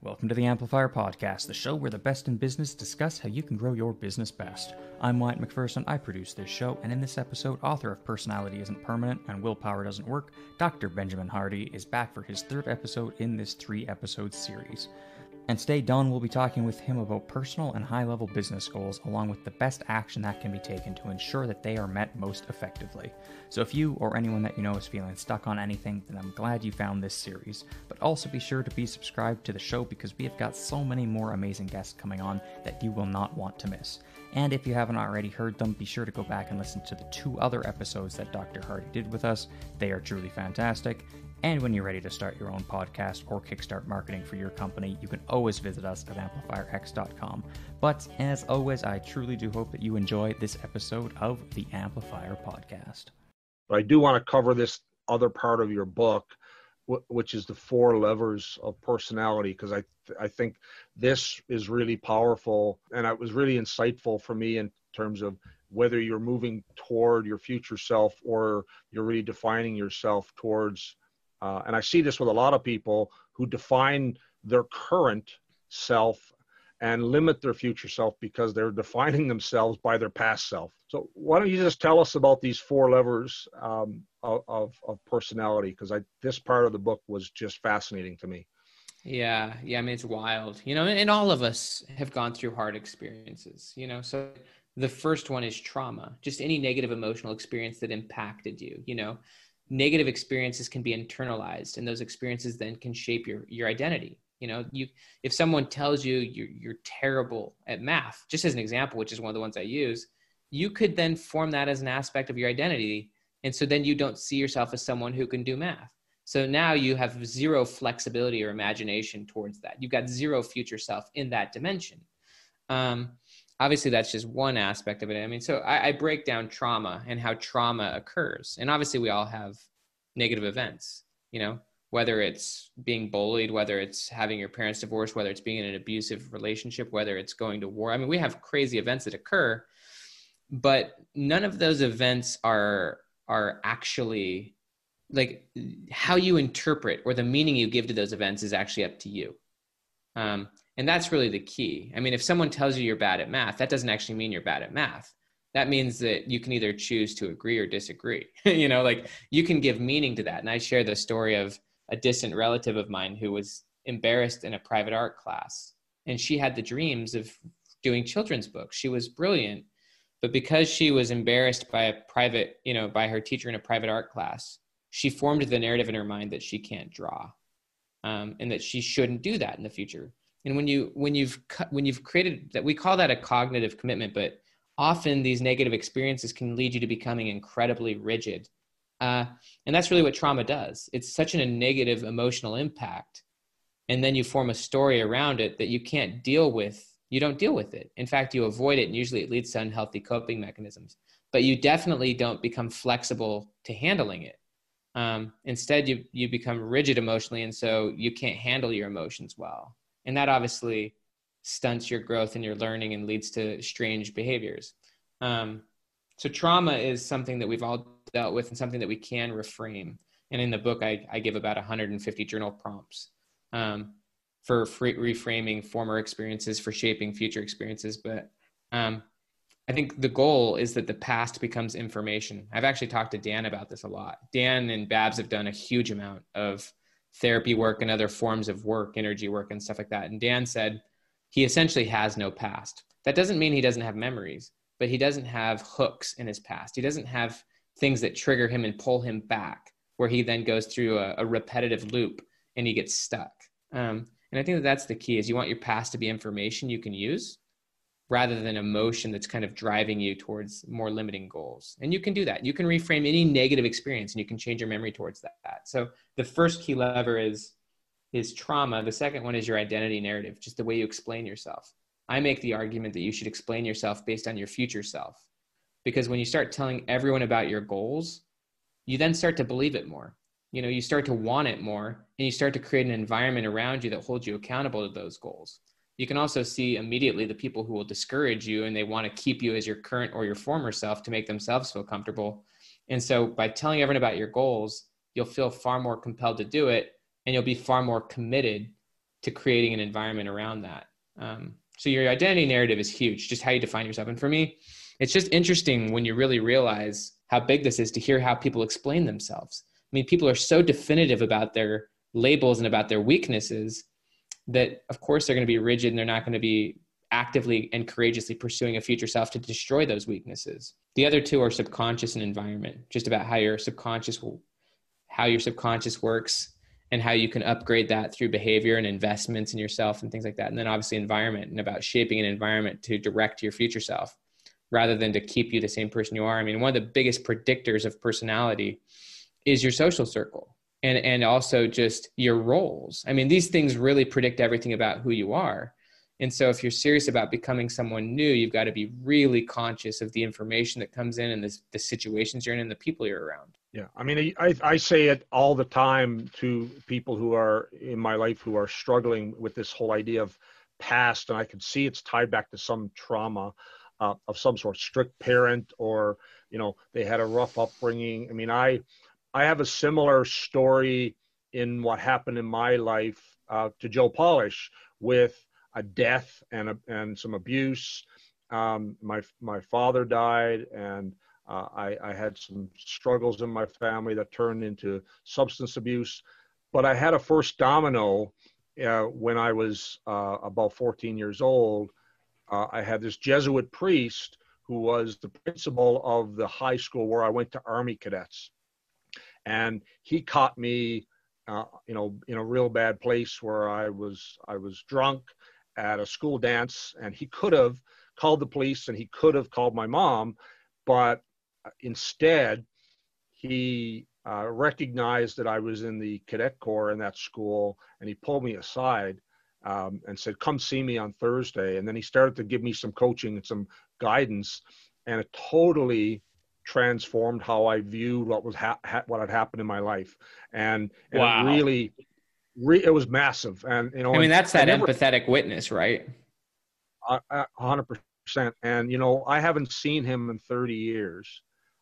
Welcome to the Amplifier Podcast, the show where the best in business discuss how you can grow your business best. I'm Wyatt McPherson, I produce this show, and in this episode, author of Personality Isn't Permanent and Willpower Doesn't Work, Dr. Benjamin Hardy is back for his third episode in this 3-episode series. And today, Don will be talking with him about personal and high-level business goals, along with the best action that can be taken to ensure that they are met most effectively. So if you or anyone that you know is feeling stuck on anything, then I'm glad you found this series. But also be sure to be subscribed to the show because we have got so many more amazing guests coming on that you will not want to miss. And if you haven't already heard them, be sure to go back and listen to the 2 other episodes that Dr. Hardy did with us. They are truly fantastic. And when you're ready to start your own podcast or kickstart marketing for your company, you can always visit us at amplifierx.com. But as always, I truly do hope that you enjoy this episode of the Amplifier Podcast. But I do want to cover this other part of your book, which is the 4 levers of personality, because I think this is really powerful, and it was really insightful for me in terms of whether you're moving toward your future self or you're really defining yourself towards and I see this with a lot of people who define their current self and limit their future self because they're defining themselves by their past self. So why don't you just tell us about these 4 levers of personality? Because this part of the book was just fascinating to me. Yeah. I mean, it's wild, and all of us have gone through hard experiences, so the first one is trauma, just any negative emotional experience that impacted you, Negative experiences can be internalized, and those experiences then can shape your identity. If someone tells you you're terrible at math, just as an example, which is one of the ones I use, you could then form that as an aspect of your identity. And so then you don't see yourself as someone who can do math. So now you have 0 flexibility or imagination towards that. You've got 0 future self in that dimension. Obviously, that's just one aspect of it. I mean, so I break down trauma and how trauma occurs. And obviously, we all have negative events, whether it's being bullied, whether it's having your parents divorced, whether it's being in an abusive relationship, whether it's going to war. I mean, we have crazy events that occur, but none of those events are actually like how you interpret or the meaning you give to those events is actually up to you. And that's really the key. I mean, if someone tells you you're bad at math, that doesn't actually mean you're bad at math. That means that you can either choose to agree or disagree. Like you can give meaning to that. And I share the story of a distant relative of mine who was embarrassed in a private art class. And she had the dreams of doing children's books. She was brilliant. But because she was embarrassed by by her teacher in a private art class, she formed the narrative in her mind that she can't draw, and that she shouldn't do that in the future. And when you've created that, we call that a cognitive commitment, but often these negative experiences can lead you to becoming incredibly rigid. And that's really what trauma does. It's such a negative emotional impact. And then you form a story around it that you can't deal with. You don't deal with it. In fact, you avoid it. And usually it leads to unhealthy coping mechanisms, but you definitely don't become flexible to handling it. Instead, you become rigid emotionally. And so you can't handle your emotions well. And that obviously stunts your growth and your learning and leads to strange behaviors. So trauma is something that we've all dealt with and something that we can reframe. And in the book, I give about 150 journal prompts for reframing former experiences, for shaping future experiences. But I think the goal is that the past becomes information. I've actually talked to Dan about this a lot. Dan and Babs have done a huge amount of therapy work and other forms of work, energy work and stuff like that. And Dan said he essentially has no past. That doesn't mean he doesn't have memories, but he doesn't have hooks in his past. He doesn't have things that trigger him and pull him back, where he then goes through a repetitive loop and he gets stuck. And I think that's the key, is you want your past to be information you can use rather than emotion that's kind of driving you towards more limiting goals. And you can do that. You can reframe any negative experience and you can change your memory towards that. So the first key lever is trauma. The second one is your identity narrative, just the way you explain yourself. I make the argument that you should explain yourself based on your future self, because when you start telling everyone about your goals, you then start to believe it more. You start to want it more, and you start to create an environment around you that holds you accountable to those goals. You can also see immediately the people who will discourage you and they want to keep you as your current or your former self to make themselves feel comfortable. And so by telling everyone about your goals, you'll feel far more compelled to do it, and you'll be far more committed to creating an environment around that. So your identity narrative is huge, just how you define yourself. And for me, it's just interesting when you really realize how big this is to hear how people explain themselves. I mean, people are so definitive about their labels and about their weaknesses that of course they're going to be rigid, and they're not going to be actively and courageously pursuing a future self to destroy those weaknesses. The other two are subconscious and environment, just about how your subconscious works and how you can upgrade that through behavior and investments in yourself and things like that. And then obviously environment, and about shaping an environment to direct your future self rather than to keep you the same person you are. I mean, one of the biggest predictors of personality is your social circle and also just your roles. I mean, these things really predict everything about who you are. And so if you're serious about becoming someone new, you've got to be really conscious of the information that comes in and the situations you're in and the people you're around. Yeah. I mean, I say it all the time to people who are in my life who are struggling with this whole idea of past. And I can see it's tied back to some trauma of some sort, strict parent, or, they had a rough upbringing. I mean, I have a similar story in what happened in my life to Joe Polish, with a death and some abuse. My father died, and I had some struggles in my family that turned into substance abuse. But I had a first domino when I was about 14 years old. I had this Jesuit priest who was the principal of the high school where I went to Army cadets. And he caught me, in a real bad place where I was drunk at a school dance, and he could have called the police and he could have called my mom, but instead he recognized that I was in the cadet corps in that school, and he pulled me aside and said, "Come see me on Thursday." And then he started to give me some coaching and some guidance, and it totally transformed how I viewed what was what had happened in my life. And Wow. It really it was massive. And I mean, that's that empathetic witness, right? 100%. And I haven't seen him in 30 years.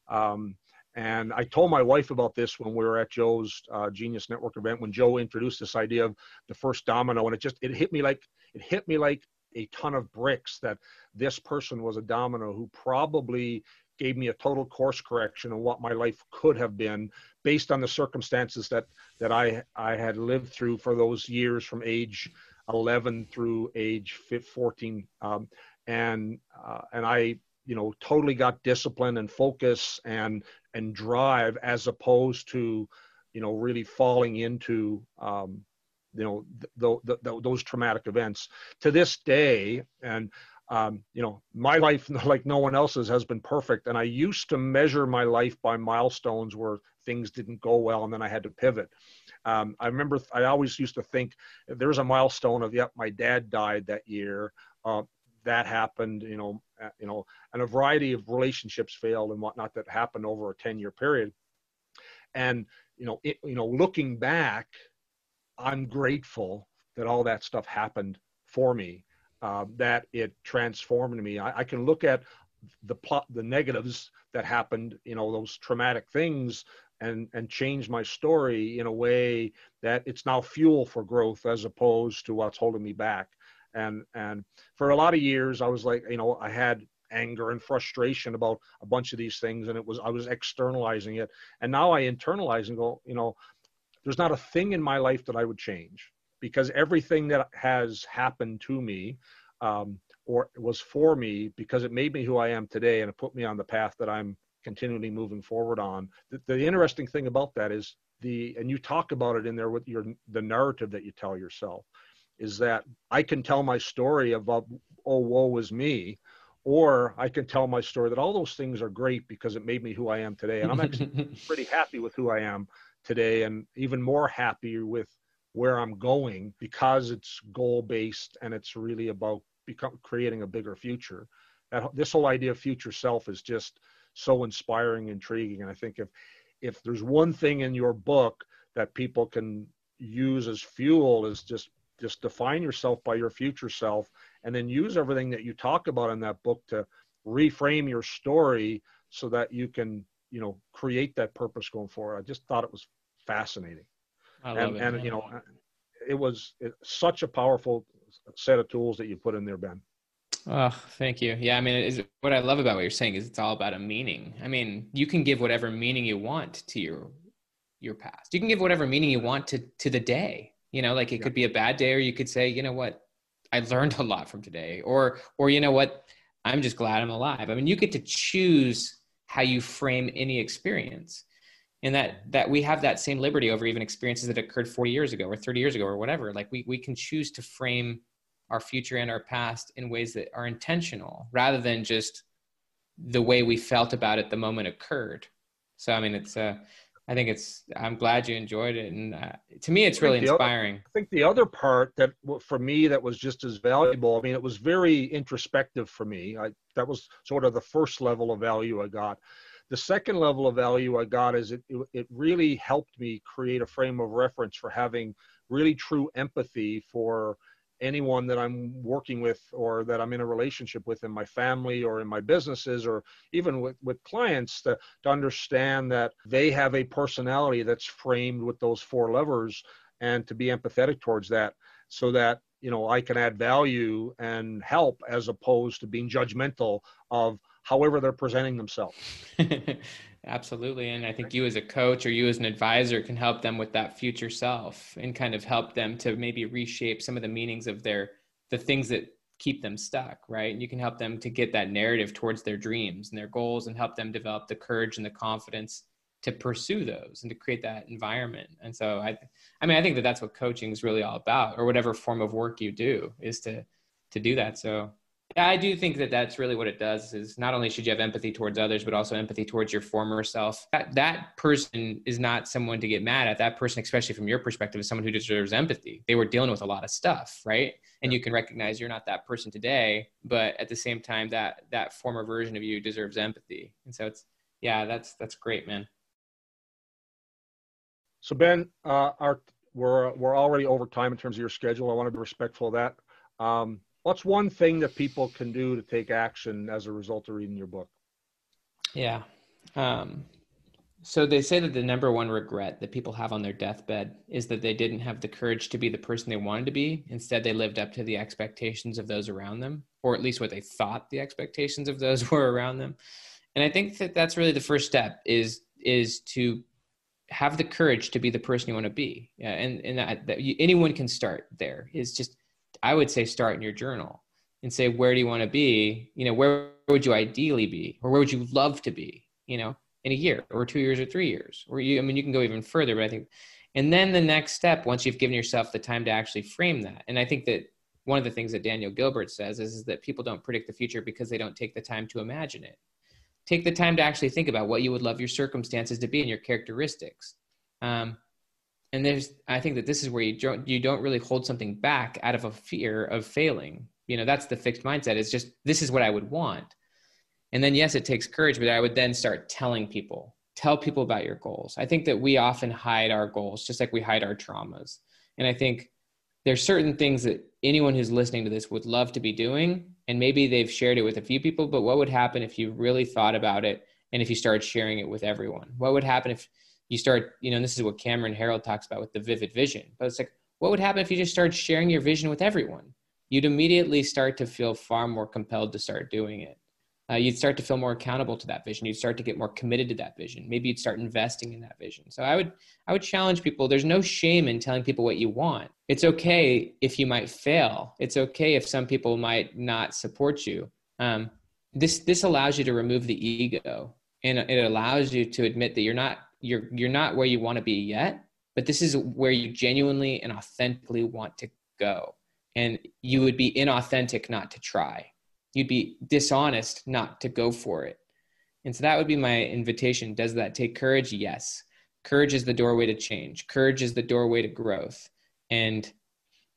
And I told my wife about this when we were at Joe's Genius Network event, when Joe introduced this idea of the first domino, and it hit me like a ton of bricks that this person was a domino who probably gave me a total course correction on what my life could have been based on the circumstances that I had lived through for those years from age 11 through age 14. And I, totally got discipline and focus and drive, as opposed to, really falling into, those traumatic events. To this day, and my life, like no one else's, has been perfect. And I used to measure my life by milestones where things didn't go well, and then I had to pivot. I remember I always used to think, if there's a milestone of, my dad died that year. That happened, and a variety of relationships failed and whatnot that happened over a 10-year period. And, looking back, I'm grateful that all that stuff happened for me, that it transformed me. I can look at the negatives that happened, those traumatic things, and change my story in a way that it's now fuel for growth, as opposed to what's holding me back. And for a lot of years, I was like, I had anger and frustration about a bunch of these things, and I was externalizing it. And now I internalize and go, there's not a thing in my life that I would change, because everything that has happened to me, or was for me, because it made me who I am today, and it put me on the path that I'm continually moving forward on. The interesting thing about that is and you talk about it in there with the narrative that you tell yourself, is that I can tell my story about, oh, woe is me, or I can tell my story that all those things are great because it made me who I am today. And I'm actually pretty happy with who I am today, and even more happy with where I'm going, because it's goal-based and it's really about creating a bigger future. This whole idea of future self is just so inspiring, intriguing. And I think if there's one thing in your book that people can use as fuel, is just define yourself by your future self, and then use everything that you talk about in that book to reframe your story so that you can, create that purpose going forward. I just thought it was fascinating. I love it. it was such a powerful set of tools that you put in there, Ben. Oh, thank you. Yeah, I mean, what I love about what you're saying is it's all about a meaning. I mean, you can give whatever meaning you want to your past. You can give whatever meaning you want to the day. You know, like it could be a bad day, or you could say, you know what, I learned a lot from today, or you know what, I'm just glad I'm alive. I mean, you get to choose how you frame any experience, and that we have that same liberty over even experiences that occurred 40 years ago or 30 years ago or whatever. Like we can choose to frame our future and our past in ways that are intentional rather than just the way we felt about it the moment it occurred. So, I mean, I'm glad you enjoyed it. And to me, it's really inspiring. I think the other part that for me, that was just as valuable. I mean, it was very introspective for me. That was sort of the first level of value I got. The second level of value I got is it really helped me create a frame of reference for having really true empathy for anyone that I'm working with or that I'm in a relationship with in my family or in my businesses or even with clients, to understand that they have a personality that's framed with those four levers, and to be empathetic towards that, so that, you know, I can add value and help as opposed to being judgmental of however they're presenting themselves. Absolutely. And I think you as a coach or you as an advisor can help them with that future self and kind of help them to maybe reshape some of the meanings of the things that keep them stuck, right? And you can help them to get that narrative towards their dreams and their goals, and help them develop the courage and the confidence to pursue those and to create that environment. And so I think that that's what coaching is really all about, or whatever form of work you do, is to do that. So yeah, I do think that that's really what it does, is not only should you have empathy towards others, but also empathy towards your former self. That person is not someone to get mad at. That person, especially from your perspective, is someone who deserves empathy. They were dealing with a lot of stuff, right? And you can recognize you're not that person today, but at the same time, that former version of you deserves empathy. And so that's great, man. So Ben, we're already over time in terms of your schedule. I want to be respectful of that. What's one thing that people can do to take action as a result of reading your book? Yeah. So they say that the number one regret that people have on their deathbed is that they didn't have the courage to be the person they wanted to be. Instead, they lived up to the expectations of those around them, or at least what they thought the expectations of those were around them. And I think that that's really the first step, is to have the courage to be the person you want to be. Yeah, and that anyone can start there. Is just, I would say, start in your journal and say, where do you want to be? You know, where would you ideally be, or where would you love to be, you know, in a year or 2 years or 3 years, or you can go even further, but I think, and then the next step, once you've given yourself the time to actually frame that. And I think that one of the things that Daniel Gilbert says is that people don't predict the future because they don't take the time to imagine it. Take the time to actually think about what you would love your circumstances to be and your characteristics. And I think that this is where you don't really hold something back out of a fear of failing. You know, that's the fixed mindset. It's just, this is what I would want. And then, yes, it takes courage, but I would then start telling people, tell people about your goals. I think that we often hide our goals, just like we hide our traumas. And I think there's certain things that anyone who's listening to this would love to be doing. And maybe they've shared it with a few people, but what would happen if you really thought about it and if you started sharing it with everyone? What would happen if you start, you know, and this is what Cameron Herold talks about with the vivid vision, but it's like, what would happen if you just started sharing your vision with everyone? You'd immediately start to feel far more compelled to start doing it. You'd start to feel more accountable to that vision. You'd start to get more committed to that vision. Maybe you'd start investing in that vision. So I would challenge people. There's no shame in telling people what you want. It's okay if you might fail. It's okay if some people might not support you. This allows you to remove the ego, and it allows you to admit that you're not where you want to be yet, but this is where you genuinely and authentically want to go. And you would be inauthentic not to try. You'd be dishonest not to go for it. And so that would be my invitation. Does that take courage? Yes. Courage is the doorway to change. Courage is the doorway to growth. And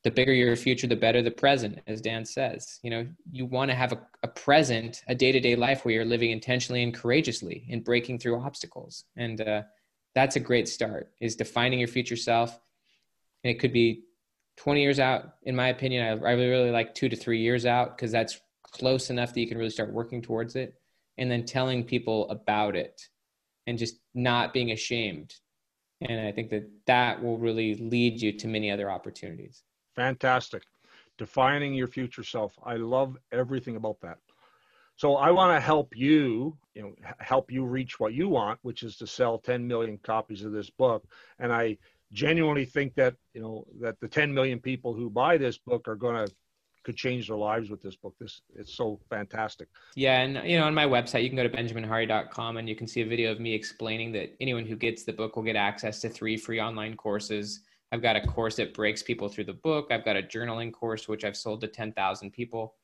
the bigger your future, the better the present, as Dan says. You know, you want to have a present, a day-to-day life where you're living intentionally and courageously and breaking through obstacles. And that's a great start, is defining your future self. And it could be 20 years out. In my opinion, I really like 2 to 3 years out, because that's close enough that you can really start working towards it. And then telling people about it and just not being ashamed. And I think that will really lead you to many other opportunities. Fantastic. Defining your future self. I love everything about that. So I want to help you reach what you want, which is to sell 10 million copies of this book. And I genuinely think that, that the 10 million people who buy this book could change their lives with this book. It's so fantastic. Yeah. And, on my website, you can go to benjaminhardy.com and you can see a video of me explaining that anyone who gets the book will get access to 3 free online courses. I've got a course that breaks people through the book. I've got a journaling course, which I've sold to 10,000 people.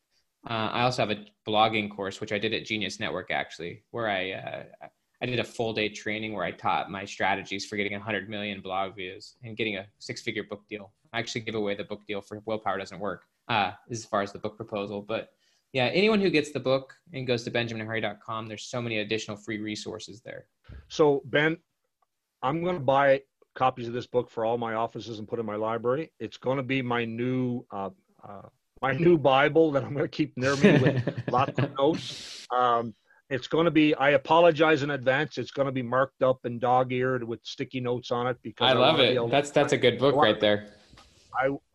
I also have a blogging course, which I did at Genius Network, actually, where I did a full day training where I taught my strategies for getting 100 million blog views and getting a 6-figure book deal. I actually give away the book deal for Willpower Doesn't Work, as far as the book proposal. But yeah, anyone who gets the book and goes to benjaminhardy.com, there's so many additional free resources there. So Ben, I'm going to buy copies of this book for all my offices and put in my library. It's going to be my new Bible that I'm going to keep near me with lots of notes. It's going to be, I apologize in advance, it's going to be marked up and dog-eared with sticky notes on it because I love it. That's a good book right there.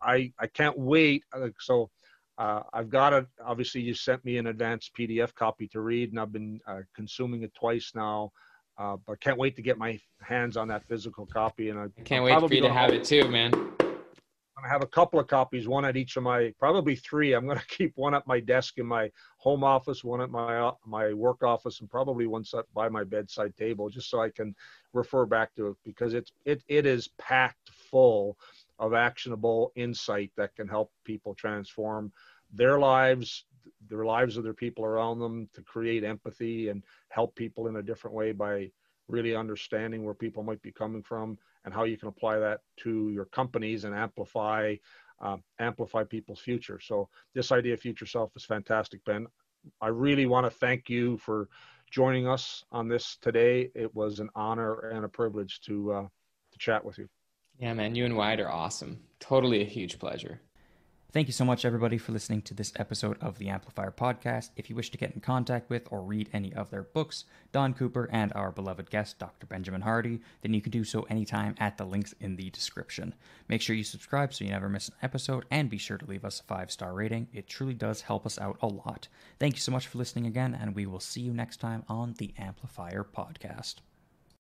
I can't wait. So I've got it. Obviously, you sent me an advanced PDF copy to read, and I've been consuming it twice now. But can't wait to get my hands on that physical copy. And I can't wait for you to have it too, man. I'm going to have a couple of copies, one at each of probably 3. I'm going to keep one at my desk in my home office, one at my work office, and probably one set by my bedside table, just so I can refer back to it, because it is packed full of actionable insight that can help people transform their lives of their people around them, to create empathy and help people in a different way by really understanding where people might be coming from and how you can apply that to your companies and amplify people's future. So this idea of future self is fantastic, Ben. I really want to thank you for joining us on this today. It was an honor and a privilege to chat with you. Yeah, man, you and Wyatt are awesome. Totally a huge pleasure. Thank you so much, everybody, for listening to this episode of the Amplifier Podcast. If you wish to get in contact with or read any of their books, Don Cooper and our beloved guest, Dr. Benjamin Hardy, then you can do so anytime at the links in the description. Make sure you subscribe so you never miss an episode, and be sure to leave us a 5-star rating. It truly does help us out a lot. Thank you so much for listening again, and we will see you next time on the Amplifier Podcast.